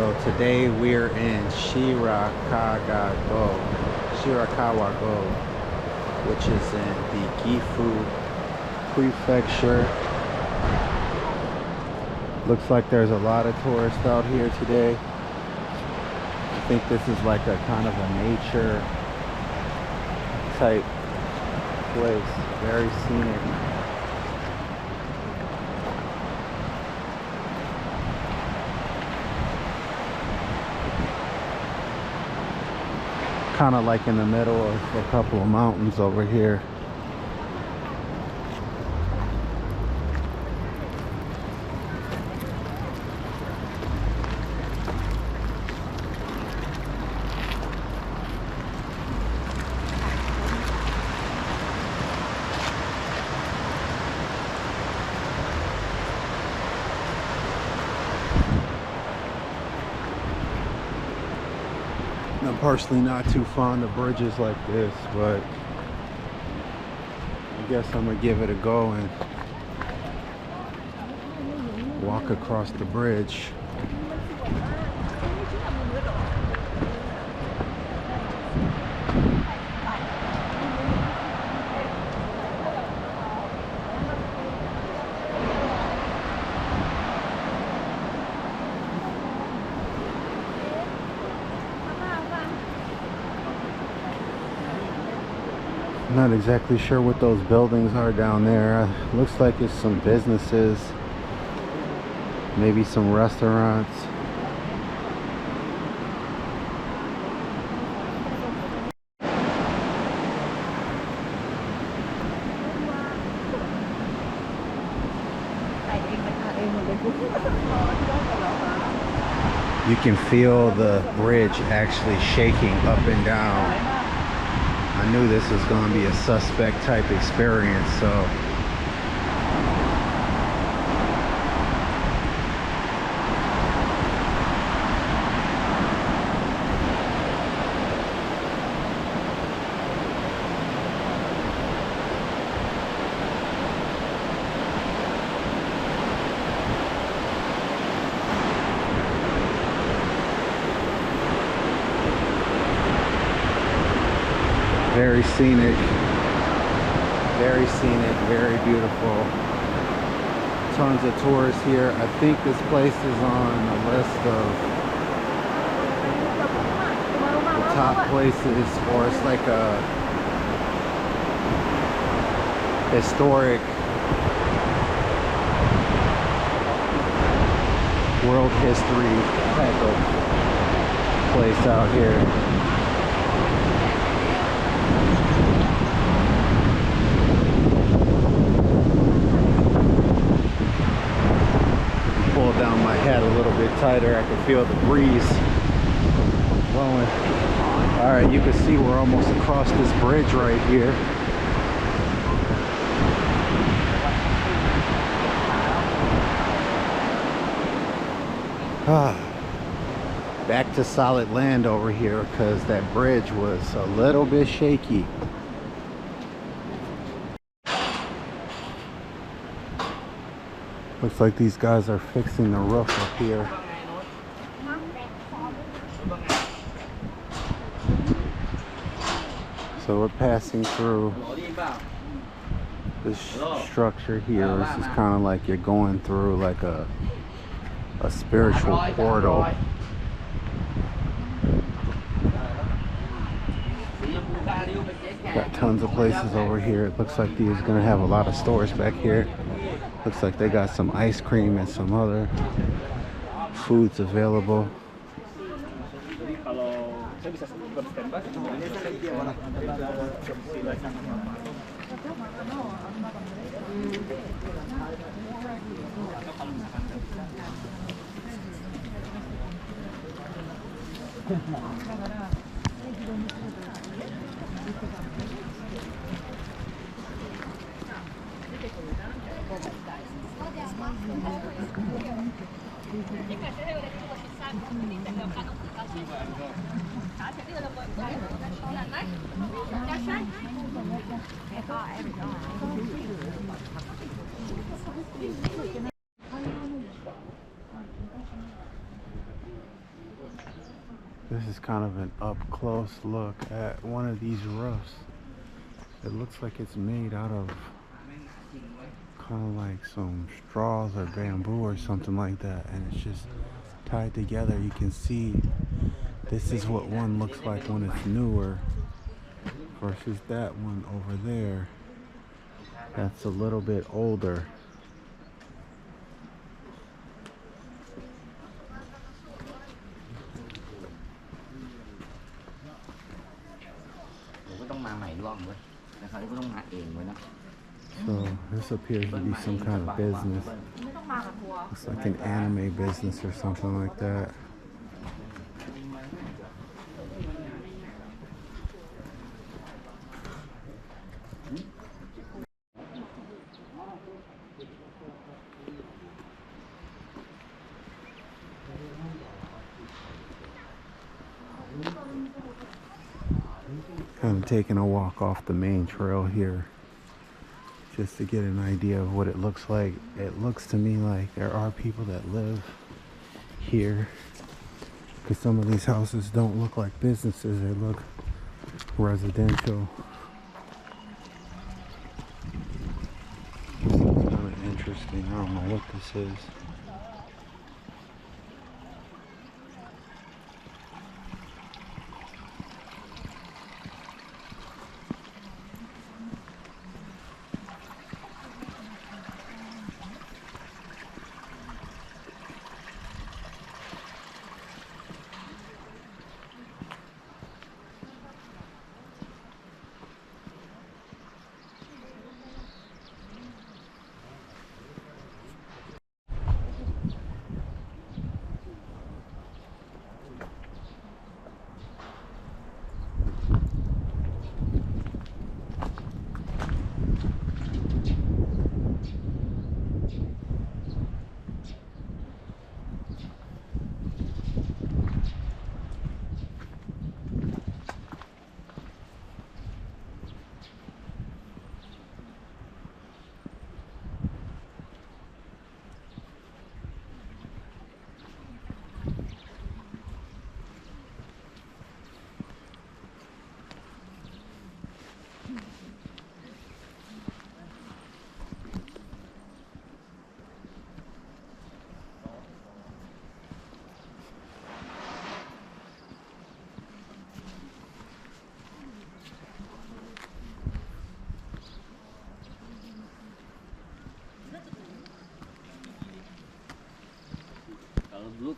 So today we're in Shirakawago, which is in the Gifu Prefecture. Looks like there's a lot of tourists out here today. I think this is like a kind of a nature type place, very scenic. Kind of like in the middle of a couple of mountains over here. I'm personally not too fond of bridges like this, but I guess I'm gonna give it a go and walk across the bridge. I'm not exactly sure what those buildings are down there. Looks like it's some businesses, maybe some restaurants. You can feel the bridge actually shaking up and down. I knew this was going to be a suspect type experience, so very scenic, very beautiful. Tons of tourists here. I think this place is on the list of the top places, or it's like a historic world history type of place out here. Down my head a little bit tighter. I can feel the breeze blowing. All right, you can see we're almost across this bridge right here. Back to solid land over here because that bridge was a little bit shaky. Looks like these guys are fixing the roof up here. So we're passing through this structure here. This is kind of like you're going through like a spiritual portal. Got tons of places over here. It looks like these are gonna have a lot of stores back here. Looks like they got some ice cream and some other foods available. This is kind of an up close look at one of these roofs. It looks like it's made out of kind of like some straws or bamboo or something like that, and it's just tied together. You can see this is what one looks like when it's newer versus that one over there that's a little bit older. So this appears to be some kind of business. It's like an anime business or something like that. Kind of taking a walk off the main trail here just to get an idea of what it looks like. It looks to me like there are people that live here, because some of these houses don't look like businesses, they look residential. This is kind of interesting. I don't know what this is.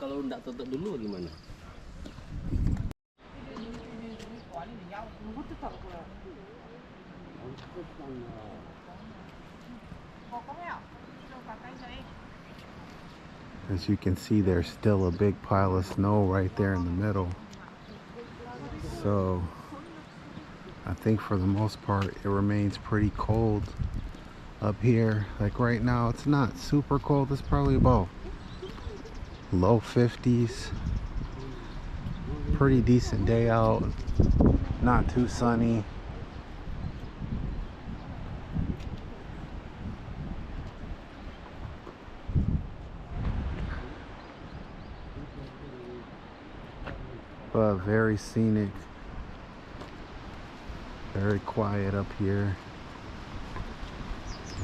Kalau enggak tutup dulu gimana? As you can see, there's still a big pile of snow right there in the middle. So I think for the most part it remains pretty cold up here. Like right now it's not super cold, it's probably about low 50s. Pretty decent day out, not too sunny. But very scenic, very quiet up here,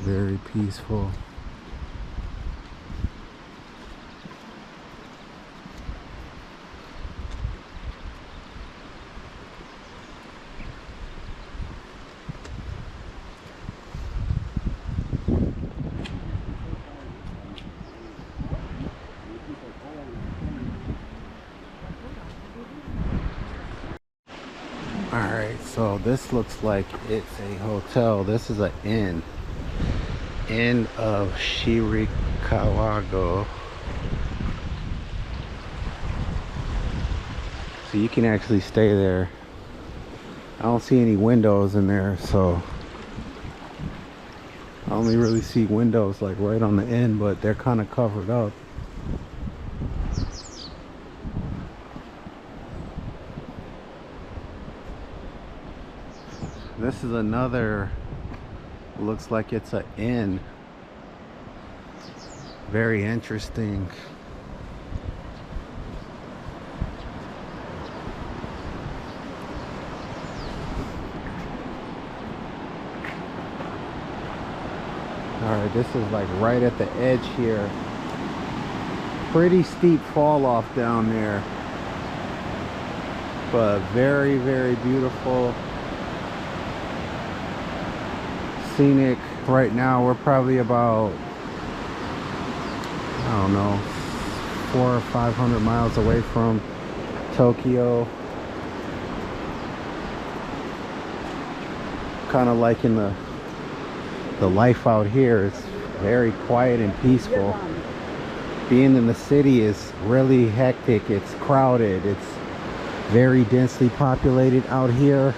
very peaceful. Alright, so this looks like it's a hotel. This is an inn. Inn of Shirakawago. So you can actually stay there. I don't see any windows in there, so I only really see windows like right on the end, but they're kind of covered up. This is another, looks like it's an inn. Very interesting. there. This is like right at the edge here. Pretty steep fall off down there, but very, very beautiful. Scenic. Right now we're probably about, I don't know, 400 or 500 miles away from Tokyo. Kind of liking the life out here. It's very quiet and peaceful. Being in the city is really hectic. It's crowded. It's very densely populated out here.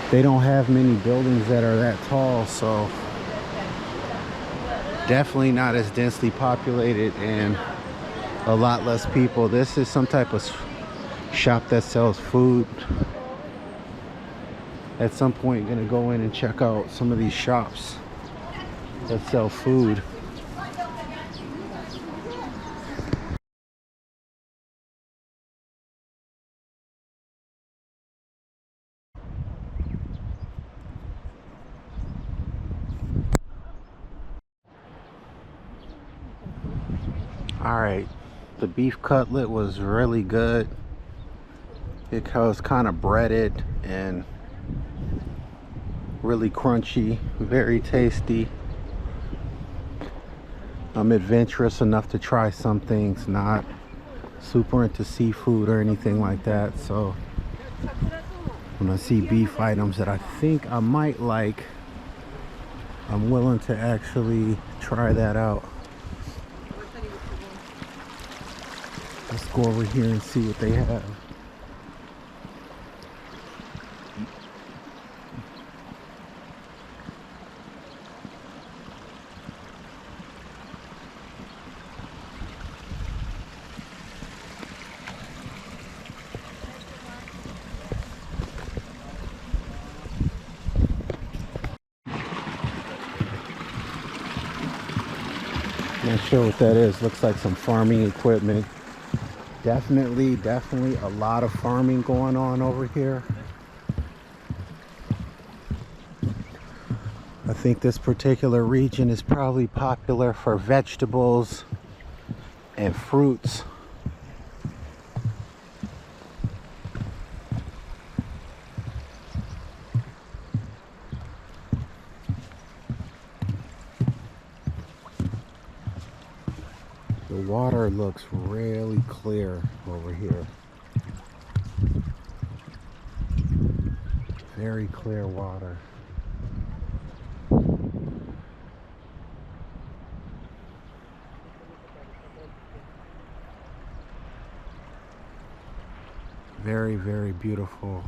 They don't have many buildings that are that tall, so definitely not as densely populated and a lot less people. This is some type of shop that sells food. At some point, I'm gonna go in and check out some of these shops that sell food. All right, the beef cutlet was really good. It was kind of breaded and really crunchy, very tasty. I'm adventurous enough to try some things, not super into seafood or anything like that. So when I see beef items that I think I might like, I'm willing to actually try that out. Let's go over here and see what they have. Not sure what that is. Looks like some farming equipment. Definitely a lot of farming going on over here. I think this particular region is probably popular for vegetables and fruits. The water looks really clear over here. Very clear water. Very, very beautiful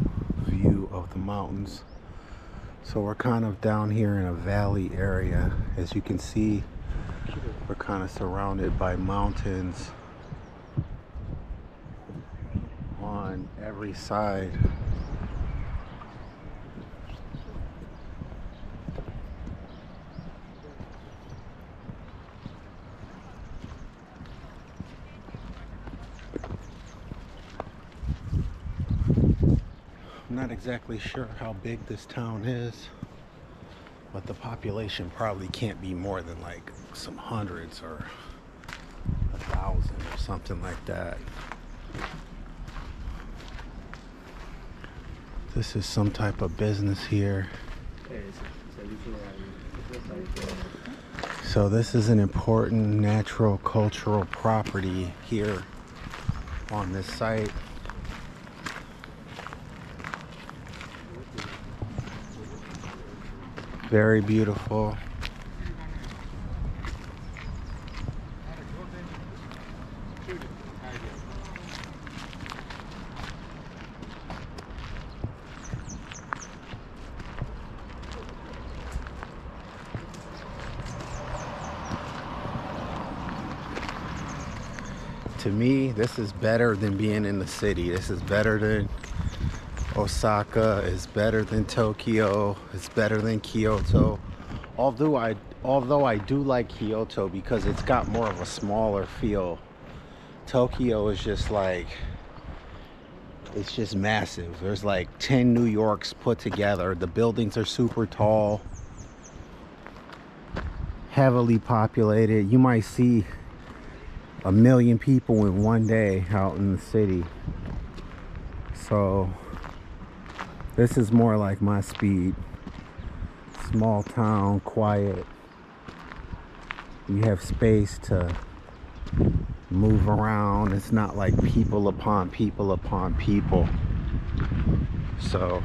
view of the mountains. So we're kind of down here in a valley area. As you can see, we're kind of surrounded by mountains on every side. I'm not exactly sure how big this town is, but the population probably can't be more than like some hundreds or 1,000 or something like that. This is some type of business here. So this is an important natural cultural property here on this site. Very beautiful. To me, this is better than being in the city. This is better than Osaka, it's better than Tokyo, it's better than Kyoto. Although I do like Kyoto because it's got more of a smaller feel. Tokyo is just like, it's just massive. There's like 10 New Yorks put together. The buildings are super tall. heavily populated. You might see 1 million people in one day out in the city. So this is more like my speed. Small town, quiet. You have space to move around. It's not like people upon people upon people. So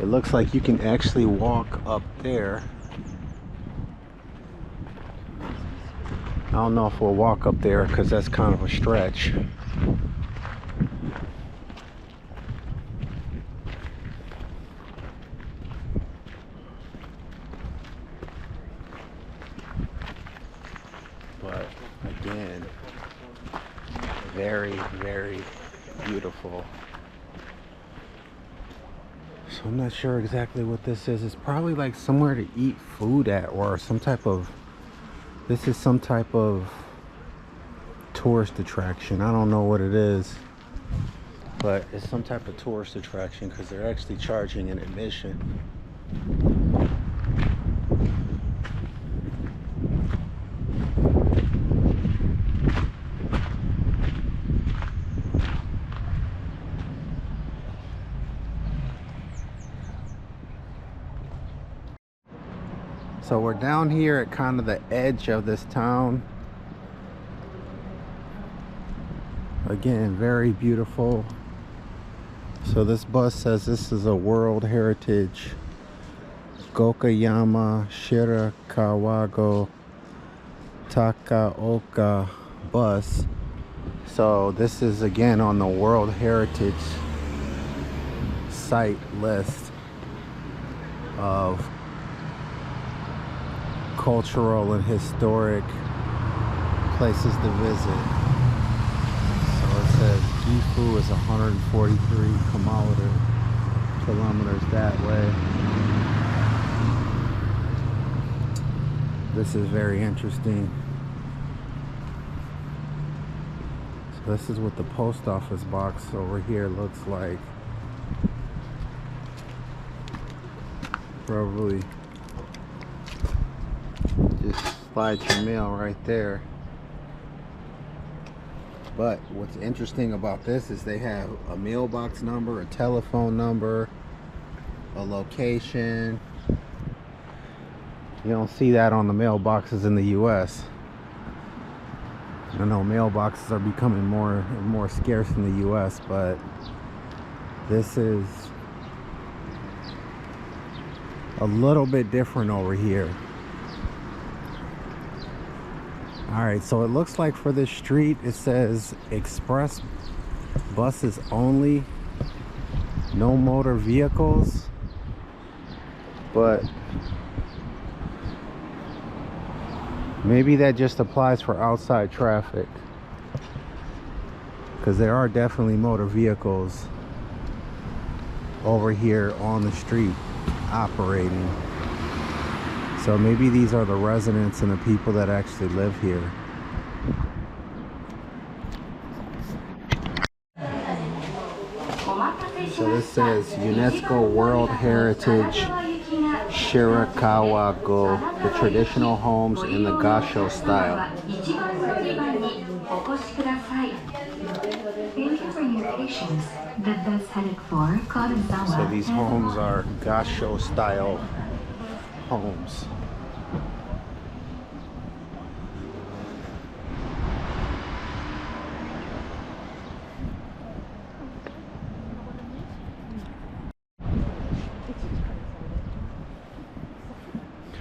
it looks like you can actually walk up there. I don't know if we'll walk up there because that's kind of a stretch. But again, very, very beautiful. So I'm not sure exactly what this is. It's probably like somewhere to eat food at, or some type of, this is some type of tourist attraction. I don't know what it is, but it's some type of tourist attraction because they're actually charging an admission. So we're down here at kind of the edge of this town. Again, very beautiful. So this bus says this is a World Heritage Gokayama Shirakawago Takaoka bus. So this is again on the World Heritage site list of cultural and historic places to visit. So it says Gifu is 143 kilometers that way. This is very interesting. So this is what the post office box over here looks like. Probably just slide your mail right there. But what's interesting about this is they have a mailbox number, a telephone number, a location. You don't see that on the mailboxes in the US. I know mailboxes are becoming more and more scarce in the US, but this is a little bit different over here. Alright, so it looks like for this street it says express buses only, no motor vehicles, but maybe that just applies for outside traffic, because there are definitely motor vehicles over here on the street operating. So maybe these are the residents and the people that actually live here. So this says UNESCO World Heritage Shirakawago, the traditional homes in the Gasho style. So these homes are Gasho style homes.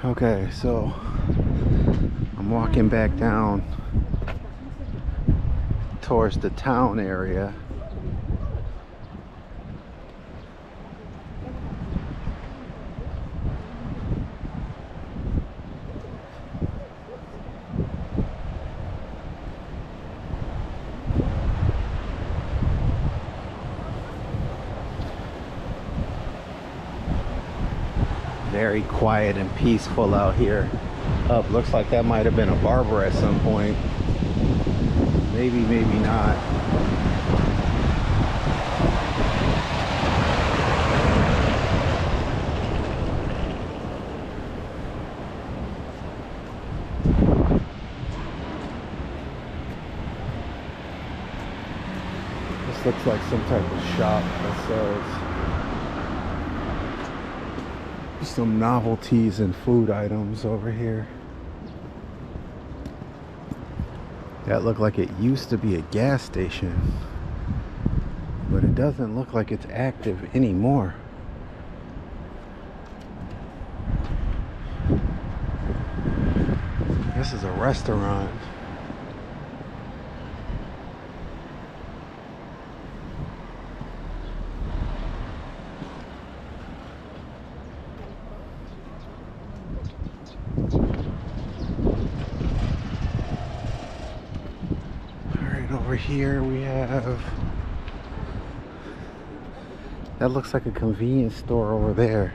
Okay, so I'm walking back down towards the town area. Very quiet and peaceful out here. Looks like that might have been a barber at some point. Maybe, maybe not. This looks like some type of shop that sells some novelties and food items over here. That looked like it used to be a gas station, but it doesn't look like it's active anymore. This is a restaurant. Over here we have, that looks like a convenience store over there.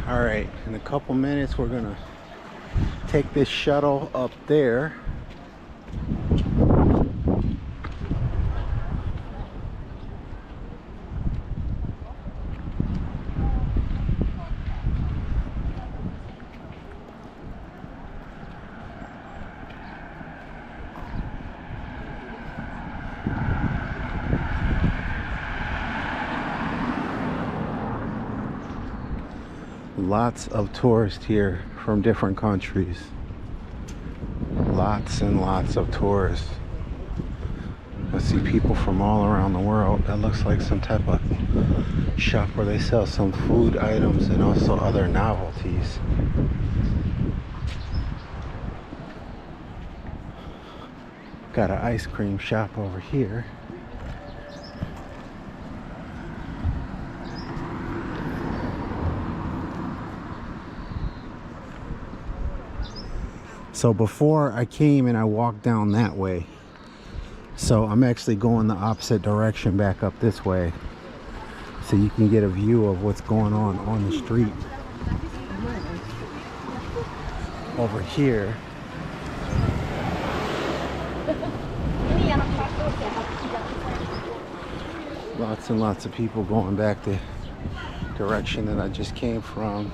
All right, in a couple minutes we're gonna take this shuttle up there. Lots of tourists here from different countries. Lots and lots of tourists. I see people from all around the world. That looks like some type of shop where they sell some food items and also other novelties. Got an ice cream shop over here. So before I came and I walked down that way. So I'm actually going the opposite direction back up this way, so you can get a view of what's going on the street. Over here, lots and lots of people going back the direction that I just came from.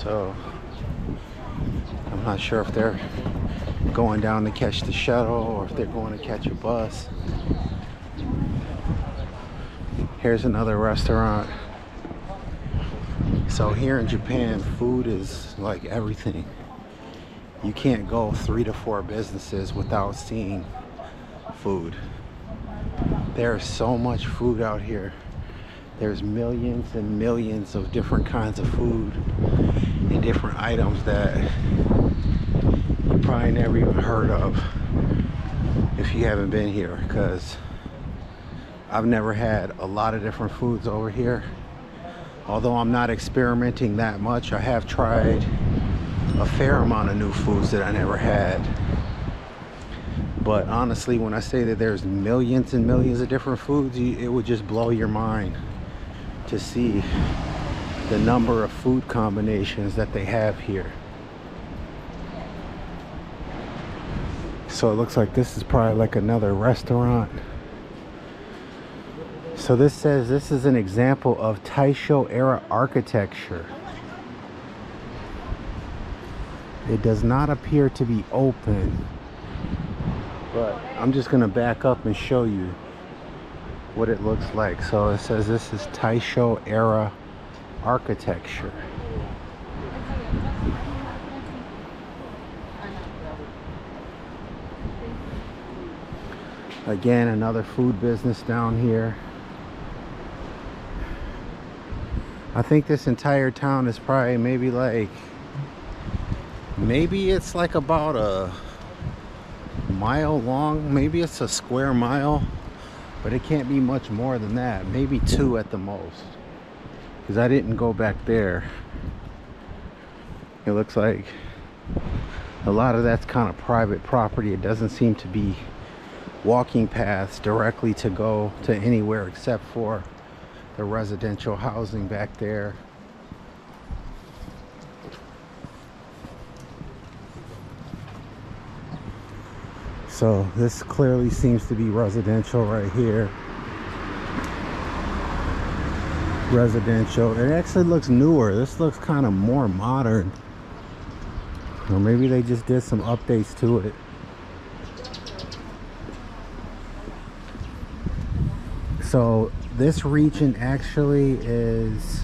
So I'm not sure if they're going down to catch the shuttle or if they're going to catch a bus. Here's another restaurant. So here in Japan, food is like everything. You can't go 3 to 4 businesses without seeing food. There's so much food out here. There's millions and millions of different kinds of food and different items that you probably never even heard of if you haven't been here, because I've never had a lot of different foods over here. Although I'm not experimenting that much, I have tried a fair amount of new foods that I never had. But honestly, when I say that there's millions and millions of different foods, it would just blow your mind to see the number of food combinations that they have here. So it looks like this is probably like another restaurant. So this says this is an example of Taisho era architecture. It does not appear to be open, but I'm just gonna back up and show you what it looks like. So it says this is Taisho era architecture. Again, another food business down here. I think this entire town is probably maybe it's like about a mile long. Maybe it's a square mile, but it can't be much more than that. Maybe 2 at the most, because I didn't go back there. It looks like a lot of that's kind of private property. It doesn't seem to be walking paths directly to go to anywhere except for the residential housing back there. So this clearly seems to be residential right here. residential. It actually looks newer. This looks kind of more modern. Or maybe they just did some updates to it. So this region actually is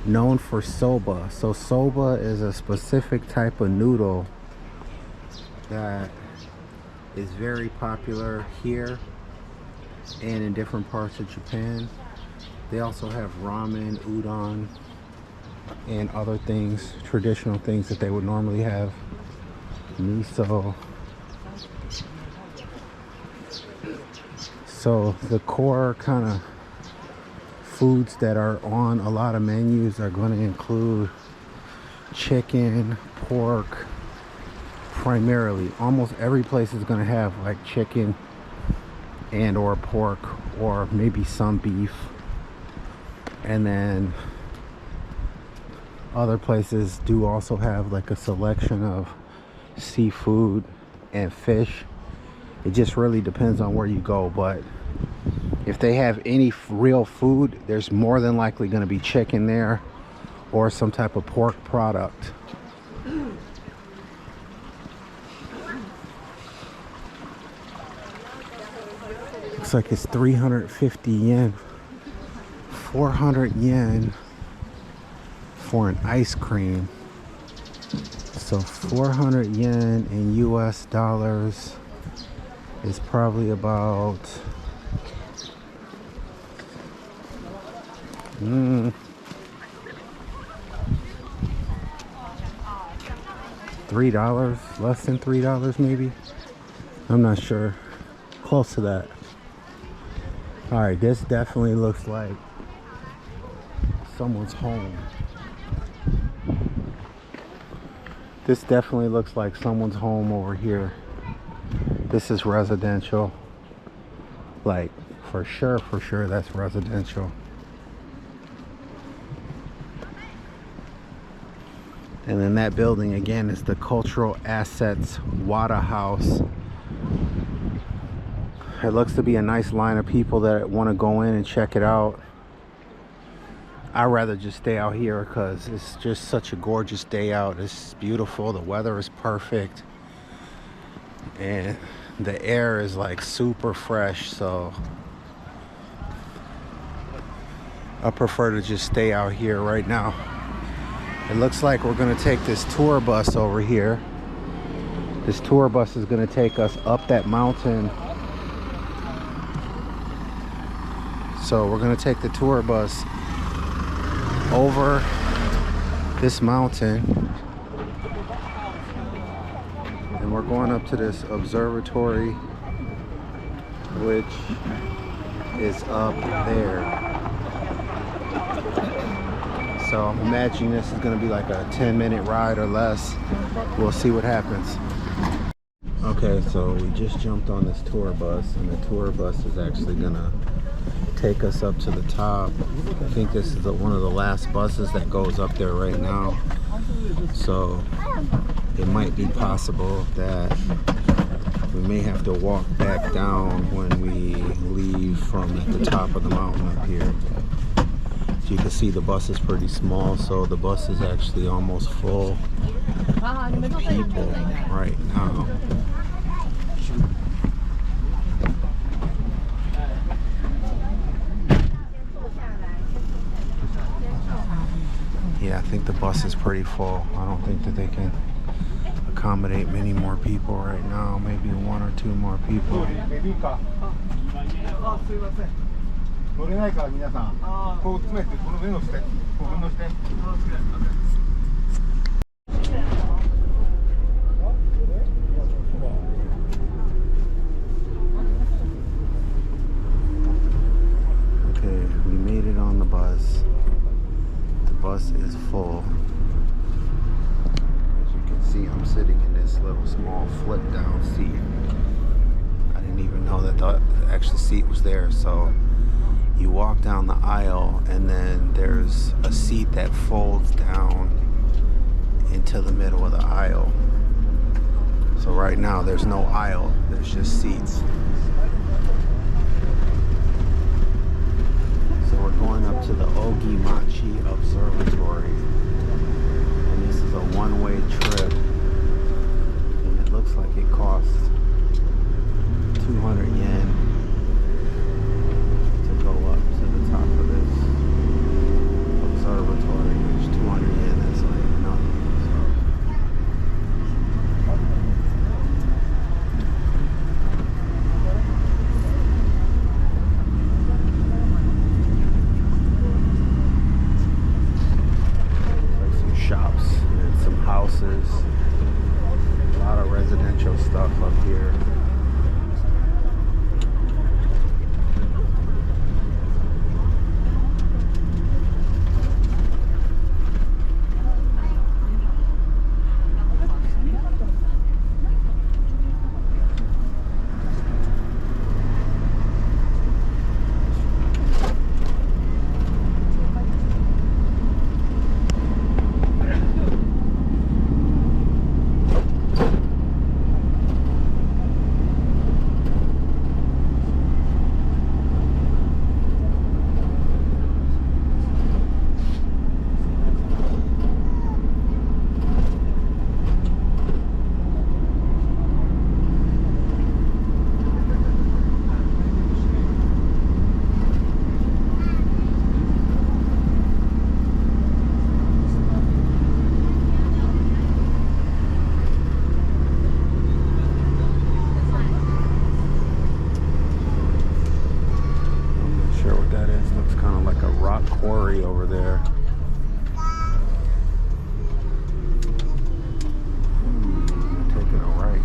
known for soba. So soba is a specific type of noodle that is very popular here and in different parts of Japan. They also have ramen, udon, and other things, traditional things that they would normally have. Miso. So the core kind of foods that are on a lot of menus are going to include chicken, pork, primarily. Almost every place is going to have like chicken and or pork, or maybe some beef. And then other places do also have like a selection of seafood and fish. It just really depends on where you go, but if they have any real food, there's more than likely going to be chicken there or some type of pork product. Looks like it's 350 yen, 400 yen for an ice cream. So 400 yen in US dollars is probably about $3, less than $3 maybe. I'm not sure. Close to that. All right, this definitely looks like someone's home. This definitely looks like someone's home over here. This is residential. Like, for sure, that's residential. And then that building again is the Cultural Assets Wada House. It looks to be a nice line of people that want to go in and check it out. I'd rather just stay out here because it's just such a gorgeous day out. It's beautiful. The weather is perfect. And the air is like super fresh, so I prefer to just stay out here right now. It looks like we're going to take this tour bus over here. This tour bus is going to take us up that mountain. So we're going to take the tour bus over this mountain. And we're going up to this observatory, which is up there. So I'm imagining this is going to be like a 10-minute ride or less. We'll see what happens. Okay, so we just jumped on this tour bus, and the tour bus is actually going to take us up to the top. I think this is one of the last buses that goes up there right now. So it might be possible that we may have to walk back down when we leave from the top of the mountain up here. As you can see, the bus is pretty small, so the bus is actually almost full of people right now. Yeah, I think the bus is pretty full. I don't think that they can accommodate many more people right now. Maybe one or two more people. Okay, we made it on the bus. The bus is full. As you can see, I'm sitting in this little small flip down seat. I didn't even know that the actual seat was there. So you walk down the aisle, and then there's a seat that folds down into the middle of the aisle. So right now there's no aisle, there's just seats. Going up to the Ogimachi Observatory. And this is a one-way trip. And it looks like it costs 200 yen to go up to the top of this observatory, which 200 yen, that's like nothing. Like some shops and some houses. A lot of residential stuff up here. Quarry over there. Taking a right.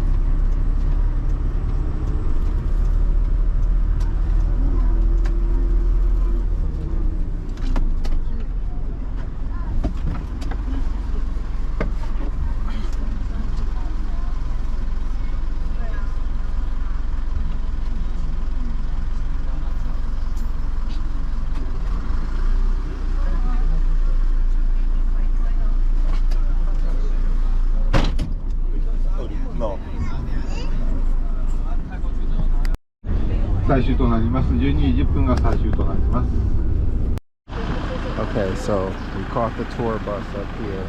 Okay, so we caught the tour bus up here,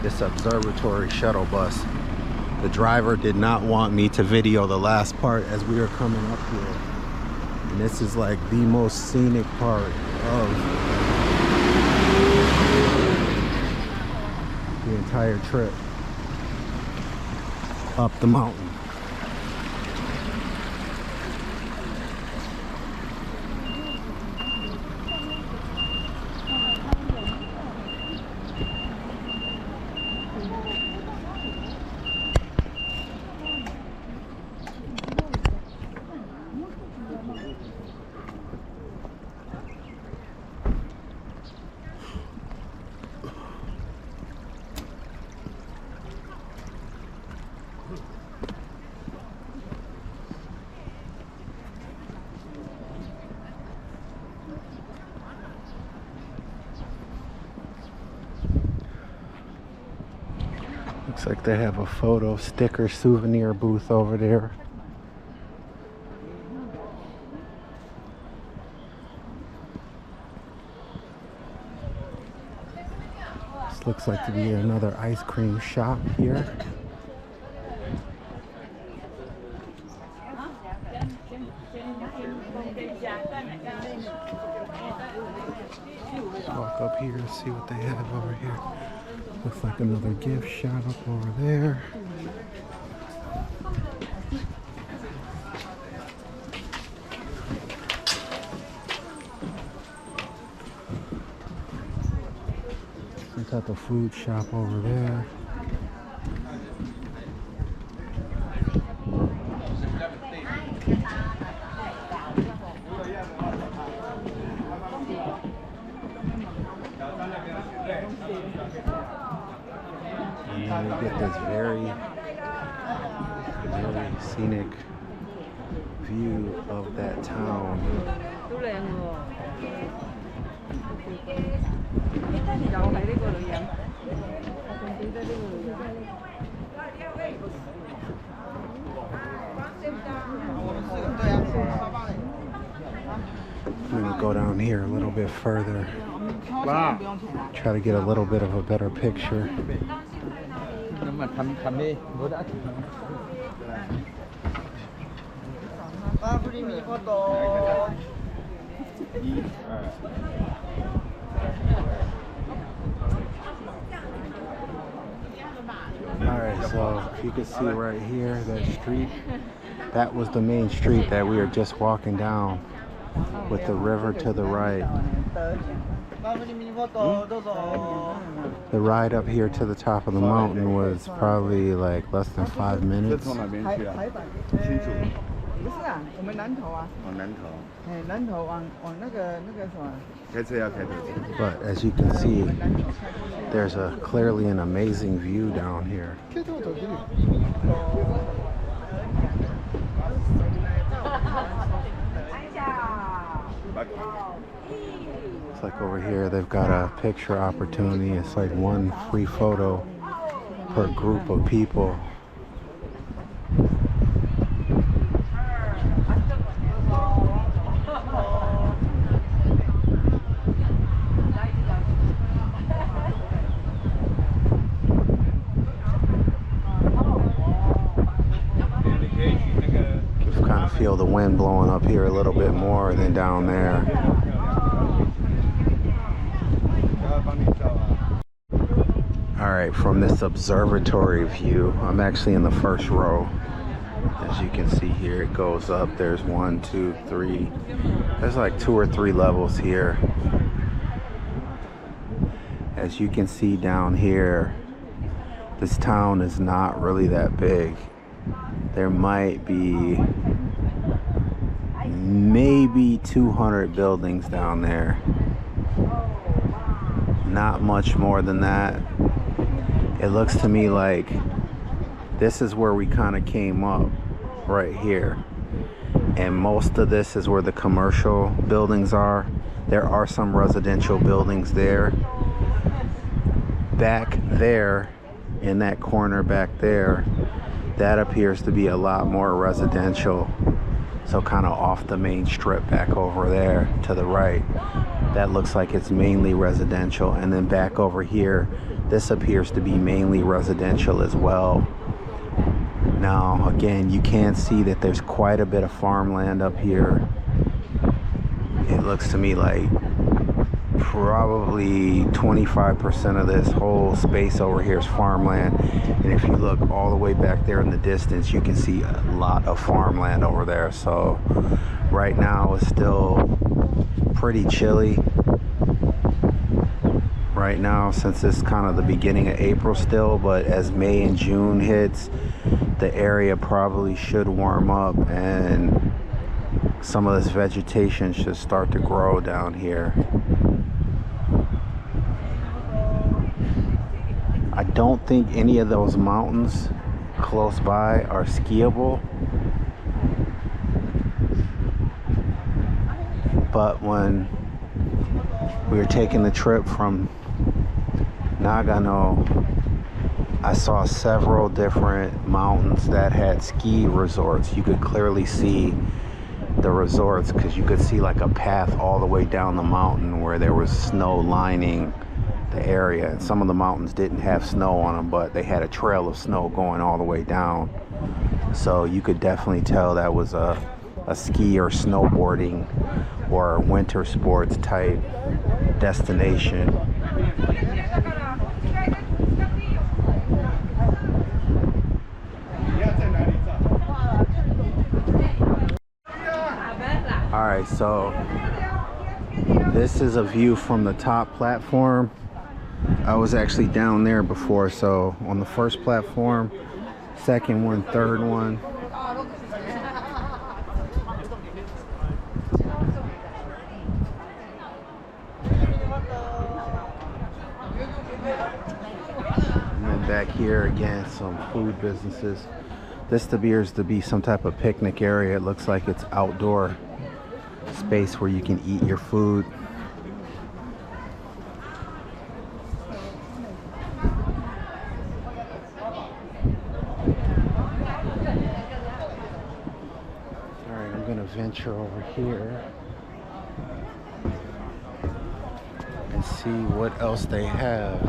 this observatory shuttle bus. The driver did not want me to video the last part as we were coming up here. And this is like the most scenic part of the entire trip up the mountain. Looks like they have a photo sticker souvenir booth over there. This looks like to be another ice cream shop here. Let's walk up here and see what they have over here. Looks like another gift shop over there. Some type of food shop over there. And we get this very scenic view of that town. I'm gonna go go down here a little bit further. Try to get a little bit of a better picture. Alright, so if you can see right here, that street, that was the main street that we were just walking down with the river to the right. The ride up here to the top of the mountain was probably like less than 5 minutes. But as you can see, there's clearly an amazing view down here. It's like over here they've got a picture opportunity. It's like one free photo per group of people. You can kind of feel the wind blowing up here a little bit more than down there. Alright, from this observatory view, I'm actually in the first row. As you can see here, it goes up. There's 1, 2, 3. There's like 2 or 3 levels here. As you can see down here, this town is not really that big. There might be maybe 200 buildings down there. Not much more than that. It looks to me like this is where we kind of came up, right here. And most of this is where the commercial buildings are. There are some residential buildings there. Back there, in that corner back there, that appears to be a lot more residential. So kind of off the main strip back over there to the right, that looks like it's mainly residential. And then back over here, this appears to be mainly residential as well. Now again, you can see that there's quite a bit of farmland up here. It looks to me like probably 25% of this whole space over here is farmland. And if you look all the way back there in the distance, you can see a lot of farmland over there. So right now it's still pretty chilly. Right now, since it's kind of the beginning of April still, but as May and June hits, the area probably should warm up and some of this vegetation should start to grow down here. I don't think any of those mountains close by are skiable, but when we were taking the trip from Nagano, I saw several different mountains that had ski resorts. You could clearly see the resorts because you could see like a path all the way down the mountain where there was snow lining the area. And some of the mountains didn't have snow on them, but they had a trail of snow going all the way down. So you could definitely tell that was a ski or snowboarding or winter sports type destination. Alright, so this is a view from the top platform. I was actually down there before, so on the first platform, second one, third one. And then back here again, some food businesses. This appears to be some type of picnic area. It looks like it's outdoor space where you can eat your food. Alright, I'm gonna venture over here. see what else they have.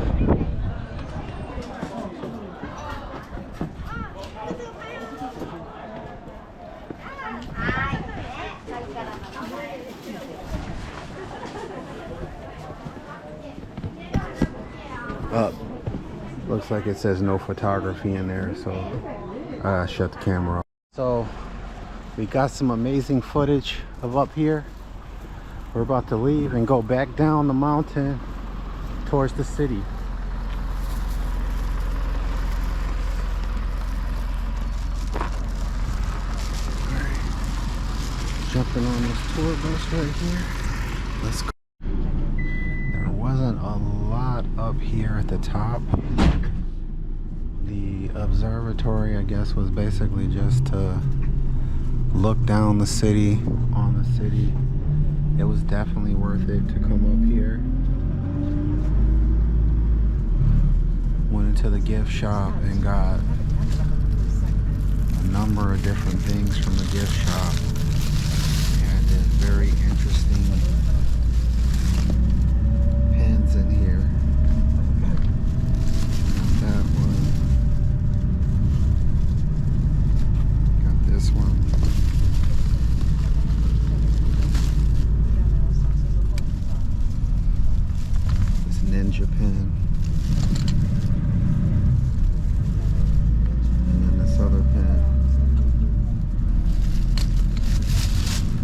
Looks like it says no photography in there, so I shut the camera off. So we got some amazing footage of up here. We're about to leave and go back down the mountain towards the city. Jumping on this tour bus right here. Let's go. There wasn't a lot up here at the top. The observatory, I guess, was basically just to look down the city, on the city. It was definitely worth it to come up here. Went into the gift shop and got a number of different things from the gift shop. And this very interesting pens in here. Got that one. Got this one. This ninja pen. And then this other pen.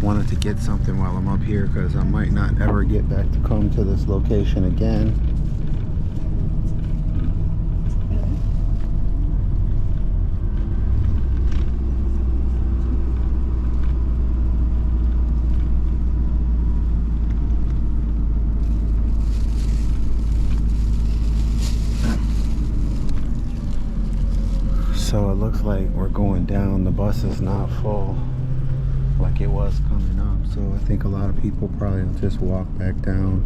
Wanted to get something while I'm up here because I might not ever get back to come to this location again. So it looks like we're going down. The bus is not full like it was coming up, so I think a lot of people probably will just walk back down.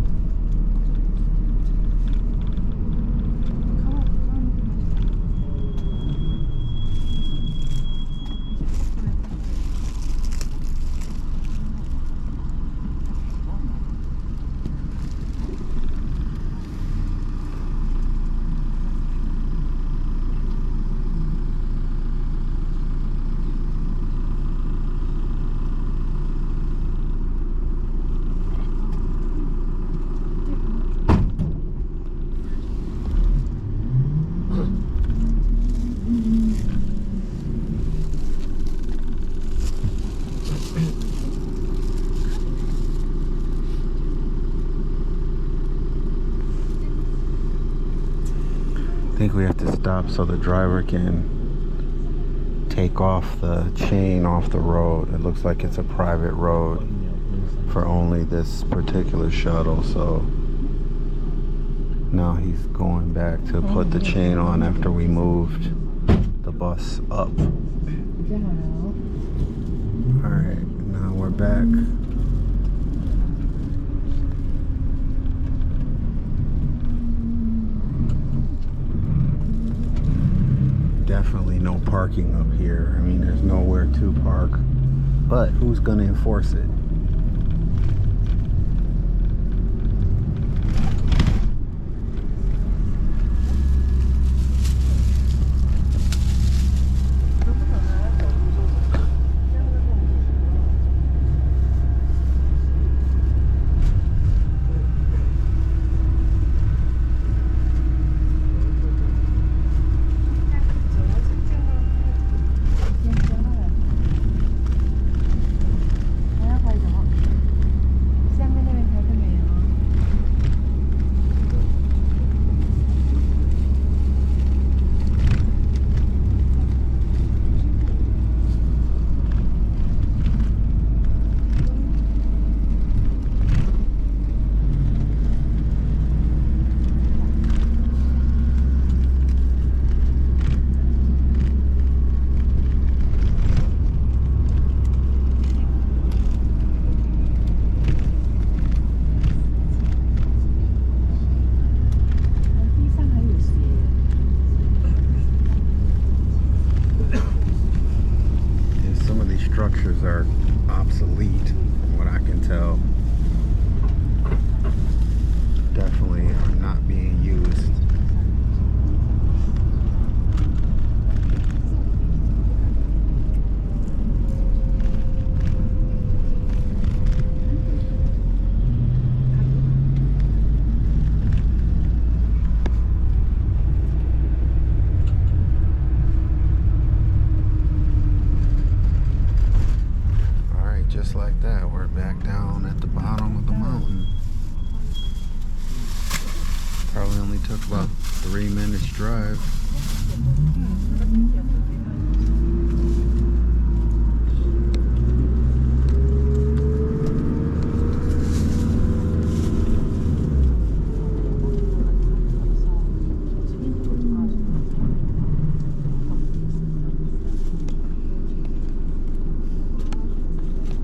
I think we have to stop so the driver can take off the chain off the road. It looks like it's a private road for only this particular shuttle, so now he's going back to put the chain on after we moved the bus up. Alright, now we're back. Definitely no parking up here. I mean, there's nowhere to park, but who's gonna enforce it? Structures are obsolete from what I can tell. definitely are not being used. Alright, just like that, we're back down at the bottom of the mountain. Probably only took about 3 minutes drive.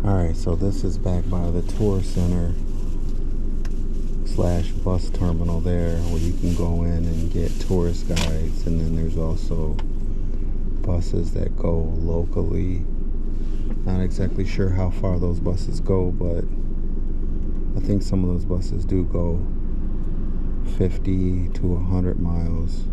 Alright, so this is back by the tour center / bus terminal there, where you can go in and get tourist guides, and then there's also buses that go locally. Not exactly sure how far those buses go, but I think some of those buses do go 50 to 100 miles.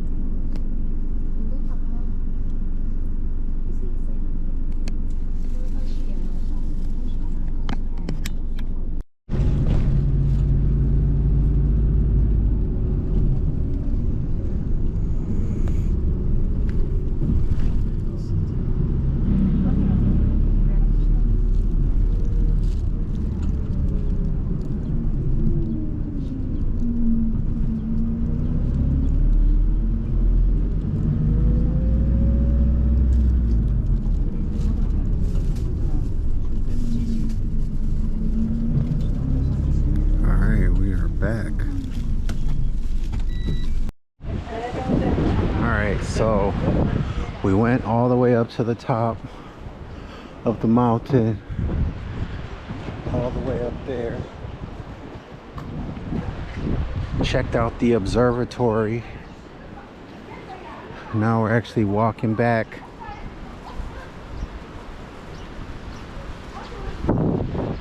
Back. Alright, so we went all the way up to the top of the mountain, all the way up there, checked out the observatory. Now we're actually walking back.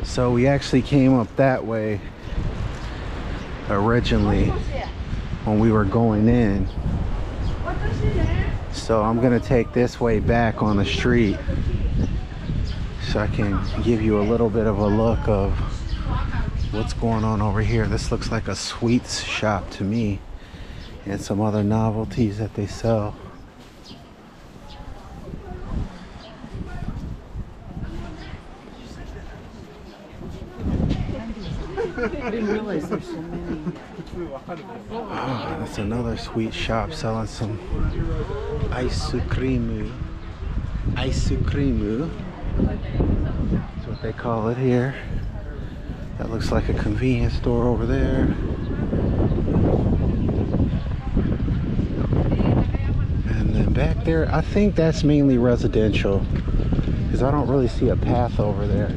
So we actually came up that way originally when we were going in, so I'm gonna take this way back on the street so I can give you a little bit of a look of what's going on over here. This looks like a sweets shop to me, and some other novelties that they sell. I didn't realize there's so many. Oh, that's another sweet shop selling some ice cream. Ice cream. That's what they call it here. That looks like a convenience store over there. And then back there, I think that's mainly residential, because I don't really see a path over there.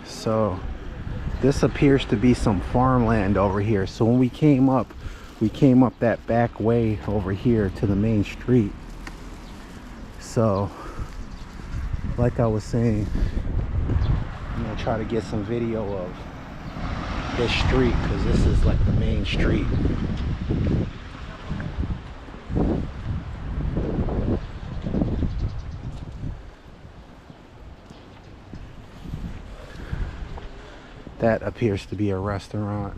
So this appears to be some farmland over here. So when we came up that back way over here to the main street. So like I was saying, I'm gonna try to get some video of this street, because this is like the main street. That appears to be a restaurant.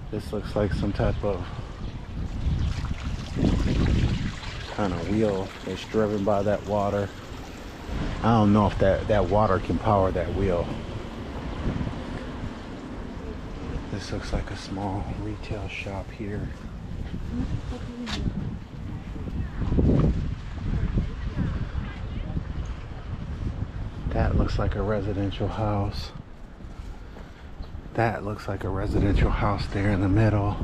This looks like some type of kind of wheel that's driven by that water. I don't know if that water can power that wheel. This looks like a small retail shop here. That looks like a residential house. That looks like a residential house there in the middle.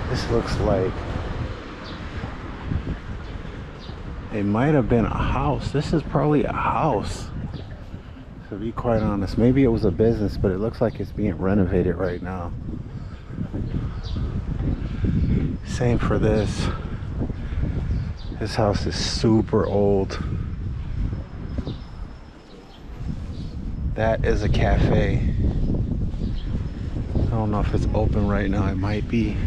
This looks like it might have been a house. This is probably a house. To be quite honest, maybe it was a business, but it looks like it's being renovated right now. Same for this. This house is super old. That is a cafe. I don't know if it's open right now. It might be.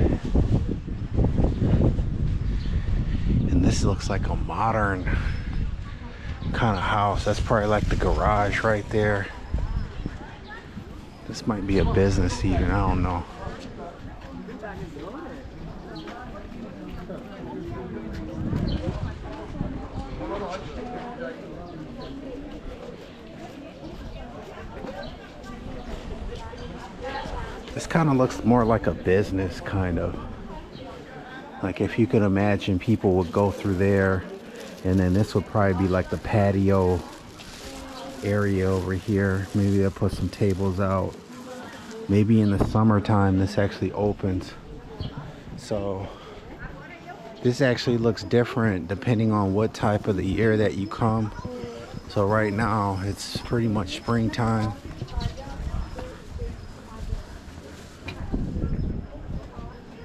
And this looks like a modern kind of house. That's probably like the garage right there. This might be a business even. I don't know. This kind of looks more like a business, kind of. Like if you could imagine, people would go through there, and then this would probably be like the patio area over here. Maybe they'll put some tables out. Maybe in the summertime this actually opens. So this actually looks different depending on what type of the year that you come. So right now it's pretty much springtime.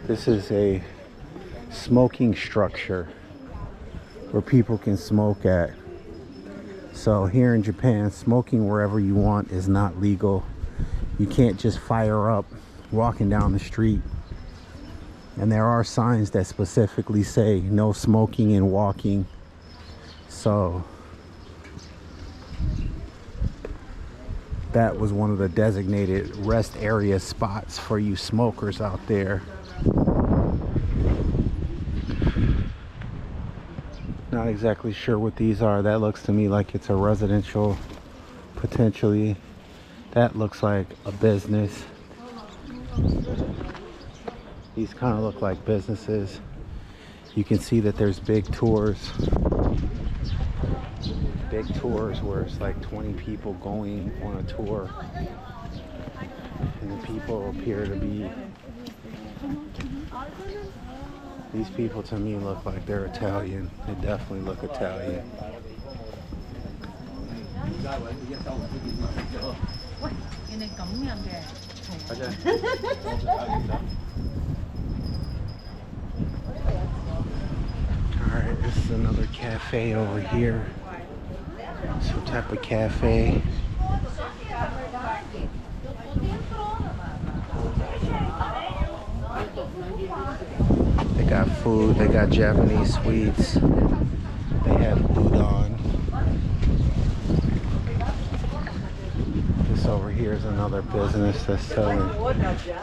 This is a smoking structure where people can smoke at. So here in Japan, smoking wherever you want is not legal. You can't just fire up walking down the street. And there are signs that specifically say no smoking and walking. So that was one of the designated rest area spots for you smokers out there. Not exactly sure what these are. That looks to me like it's a residential, potentially. That looks like a business. These kind of look like businesses. You can see that there's big tours. Big tours where it's like 20 people going on a tour. And the people appear to be... These people to me look like they're Italian. They definitely look Italian. Alright, this is another cafe over here. Some type of cafe. They got food, they got Japanese sweets, they have udon. This over here is another business that's selling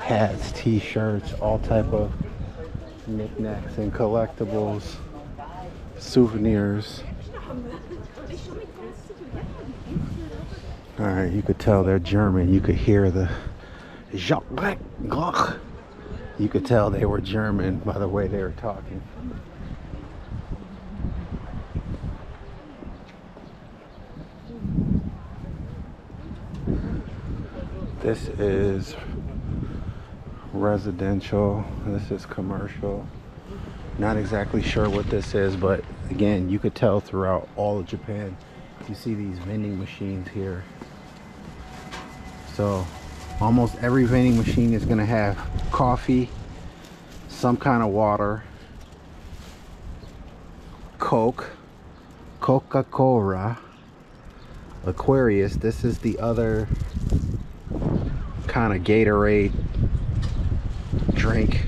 hats, t-shirts, all type of knickknacks and collectibles, souvenirs. Alright, you could tell they're German. You could hear the you could tell they were German by the way they were talking. This is residential. This is commercial. Not exactly sure what this is, but again, you could tell throughout all of Japan. You see these vending machines here. So almost every vending machine is going to have coffee, some kind of water, Coke, Coca-Cola, Aquarius. This is the other kind of Gatorade drink.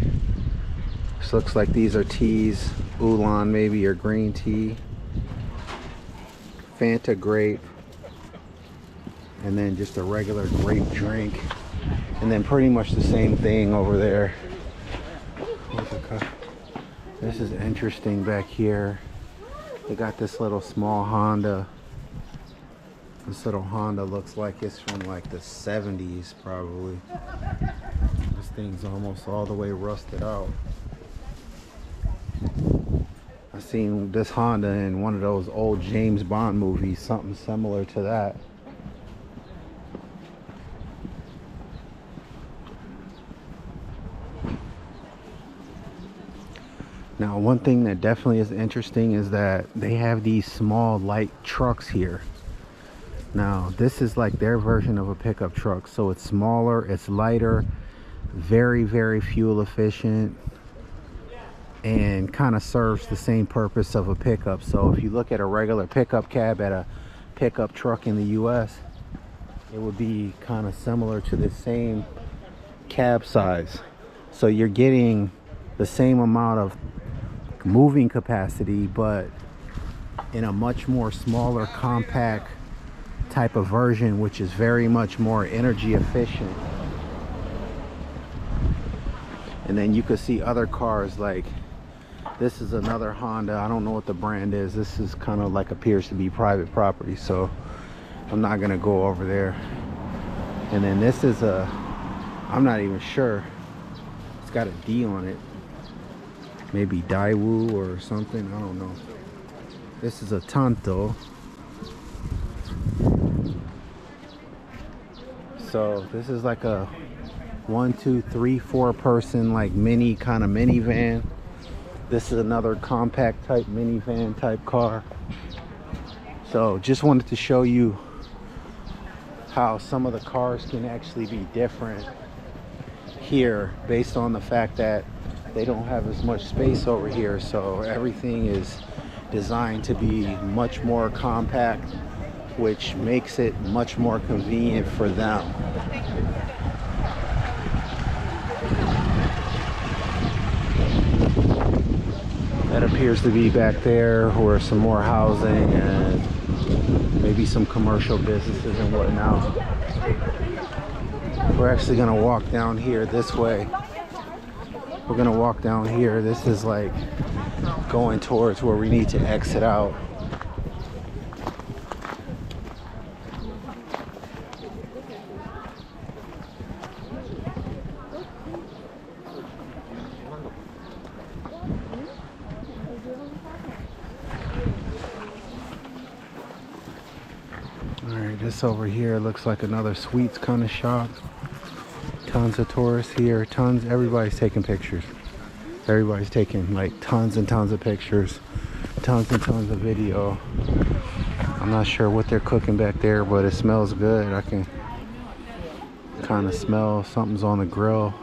This looks like these are teas, oolong maybe, or green tea, Fanta grape, and then just a regular grape drink. And then pretty much the same thing over there. This is interesting back here. They got this little small Honda. This little Honda looks like it's from like the 70s probably. This thing's almost all the way rusted out. I seen this Honda in one of those old James Bond movies, something similar to that. Now, one thing that definitely is interesting is that they have these small light trucks here. Now, this is like their version of a pickup truck. So it's smaller, it's lighter, very, very fuel efficient, and kind of serves the same purpose of a pickup. So if you look at a regular pickup cab at a pickup truck in the US, it would be kind of similar to the same cab size. So you're getting the same amount of moving capacity, but in a much more smaller, compact type of version, which is very much more energy efficient. And then you could see other cars, like this is another Honda. I don't know what the brand is. This is kind of like appears to be private property, so I'm not gonna go over there. And then this is a, I'm not even sure, it's got a D on it, maybe Daewoo or something, I don't know. This is a Tanto. So this is like a 1, 2, 3, 4 person like mini kind of minivan. This is another compact type minivan type car. So just wanted to show you how some of the cars can actually be different here based on the fact that they don't have as much space over here. So everything is designed to be much more compact, which makes it much more convenient for them. That appears to be back there where some more housing and maybe some commercial businesses and whatnot. We're actually gonna walk down here this way. We're gonna walk down here. This is like going towards where we need to exit out. Alright, this over here looks like another sweets kind of shop. Tons of tourists here, tons, everybody's taking pictures. Everybody's taking like tons and tons of pictures, tons and tons of video. I'm not sure what they're cooking back there, but it smells good. I can kind of smell something's on the grill.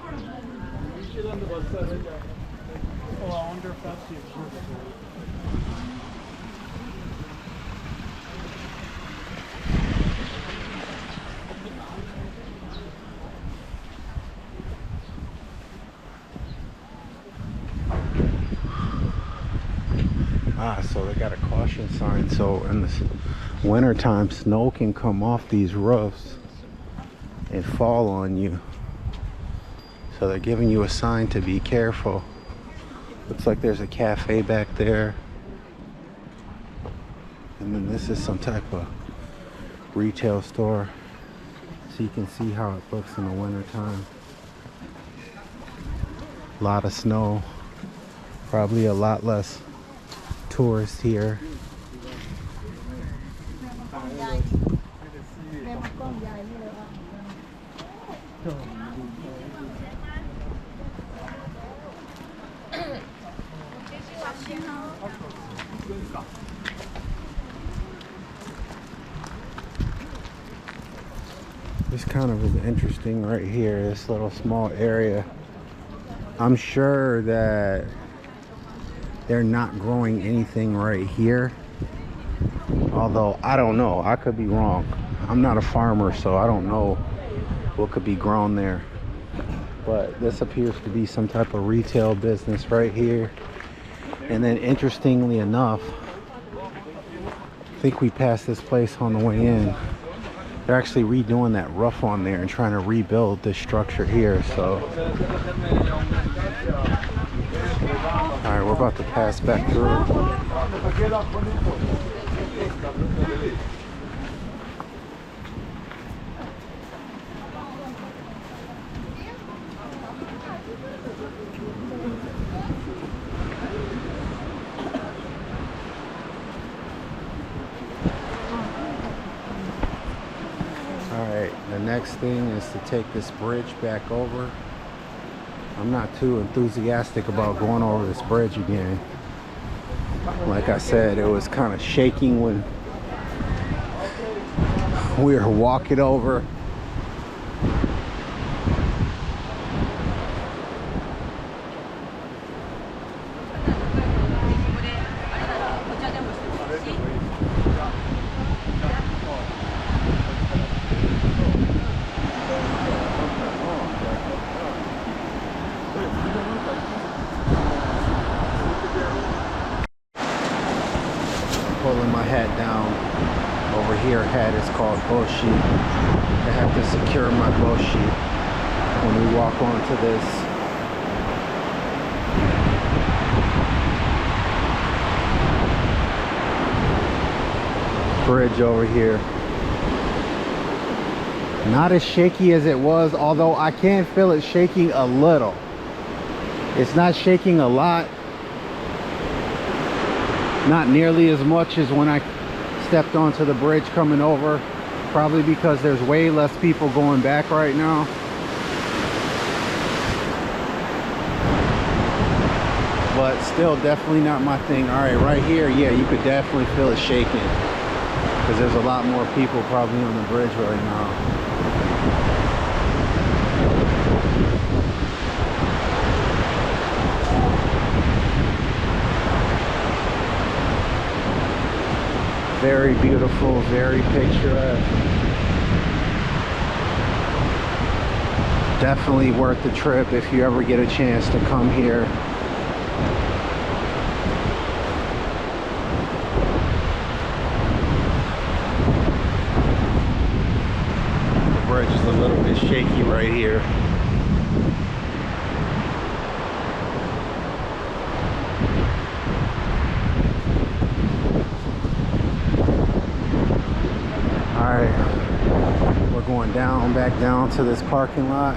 So they got a caution sign, so in the winter time snow can come off these roofs and fall on you, so they're giving you a sign to be careful. Looks like there's a cafe back there, and then this is some type of retail store, so you can see how it looks in the winter time. A lot of snow, probably a lot less tourists here. This kind of is interesting right here, this little small area. I'm sure that they're not growing anything right here, although I don't know, I could be wrong. I'm not a farmer, so I don't know what could be grown there, but this appears to be some type of retail business right here. And then interestingly enough, I think we passed this place on the way in. They're actually redoing that roof on there and trying to rebuild this structure here. So alright, we're about to pass back through. Alright, the next thing is to take this bridge back over. I'm not too enthusiastic about going over this bridge again. Like I said, it was kind of shaking We're walking over. Pulling my hat down. Over here, hat is called boshi. I have to secure my boshi when we walk onto this bridge over here. Not as shaky as it was, although I can feel it shaking a little. It's not shaking a lot. Not nearly as much as when I stepped onto the bridge coming over, probably because there's way less people going back right now. But still definitely not my thing. All right, right here, yeah, you could definitely feel it shaking because there's a lot more people probably on the bridge right now. Very beautiful, very picturesque. Definitely worth the trip if you ever get a chance to come here. The bridge is a little bit shaky right here. Going down, back down to this parking lot.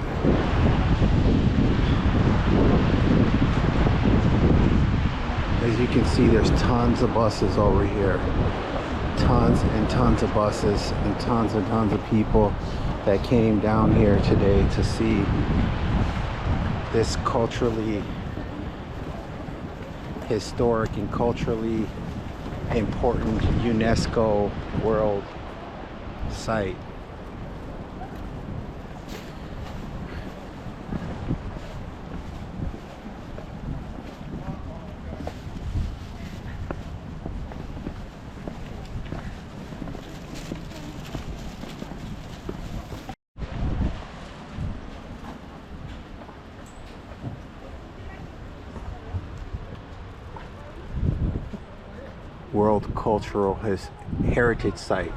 As you can see, there's tons of buses over here. Tons and tons of buses and tons of people that came down here today to see this culturally historic and culturally important UNESCO World Site. World Cultural Heritage Site.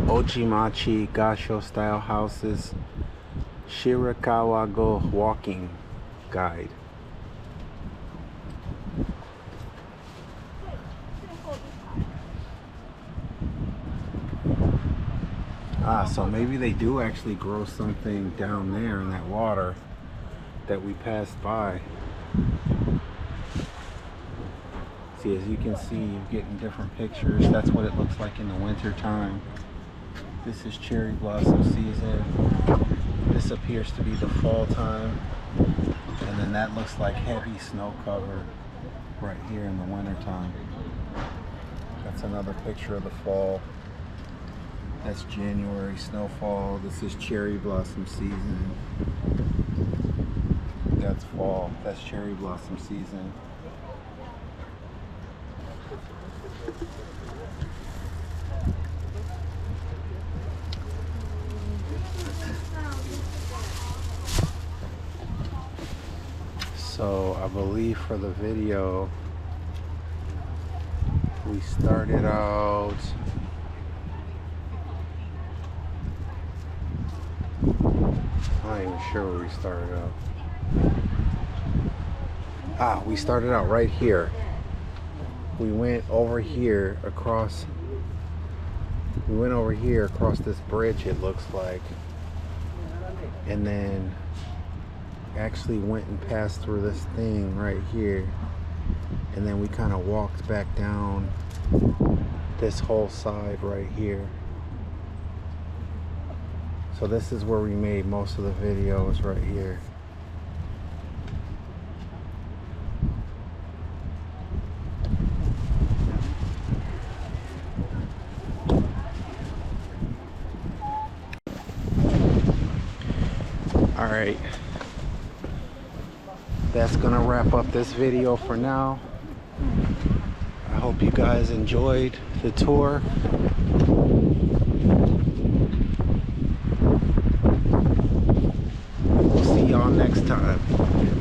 Ojimachi Gasho style houses. Shirakawago walking guide. So maybe they do actually grow something down there in that water that we passed by. See, as you can see, you're getting different pictures. That's what it looks like in the winter time. This is cherry blossom season. This appears to be the fall time. And then that looks like heavy snow cover right here in the winter time. That's another picture of the fall. That's January snowfall. This is cherry blossom season. That's fall. That's cherry blossom season. So I believe for the video, we started out I'm not even sure where we started out. We started out right here. We went over here across this bridge, it looks like, and then actually went and passed through this thing right here, and then we kind of walked back down this whole side right here. So this is where we made most of the videos, right here. right, that's gonna wrap up this video for now. I hope you guys enjoyed the tour. We'll see y'all next time.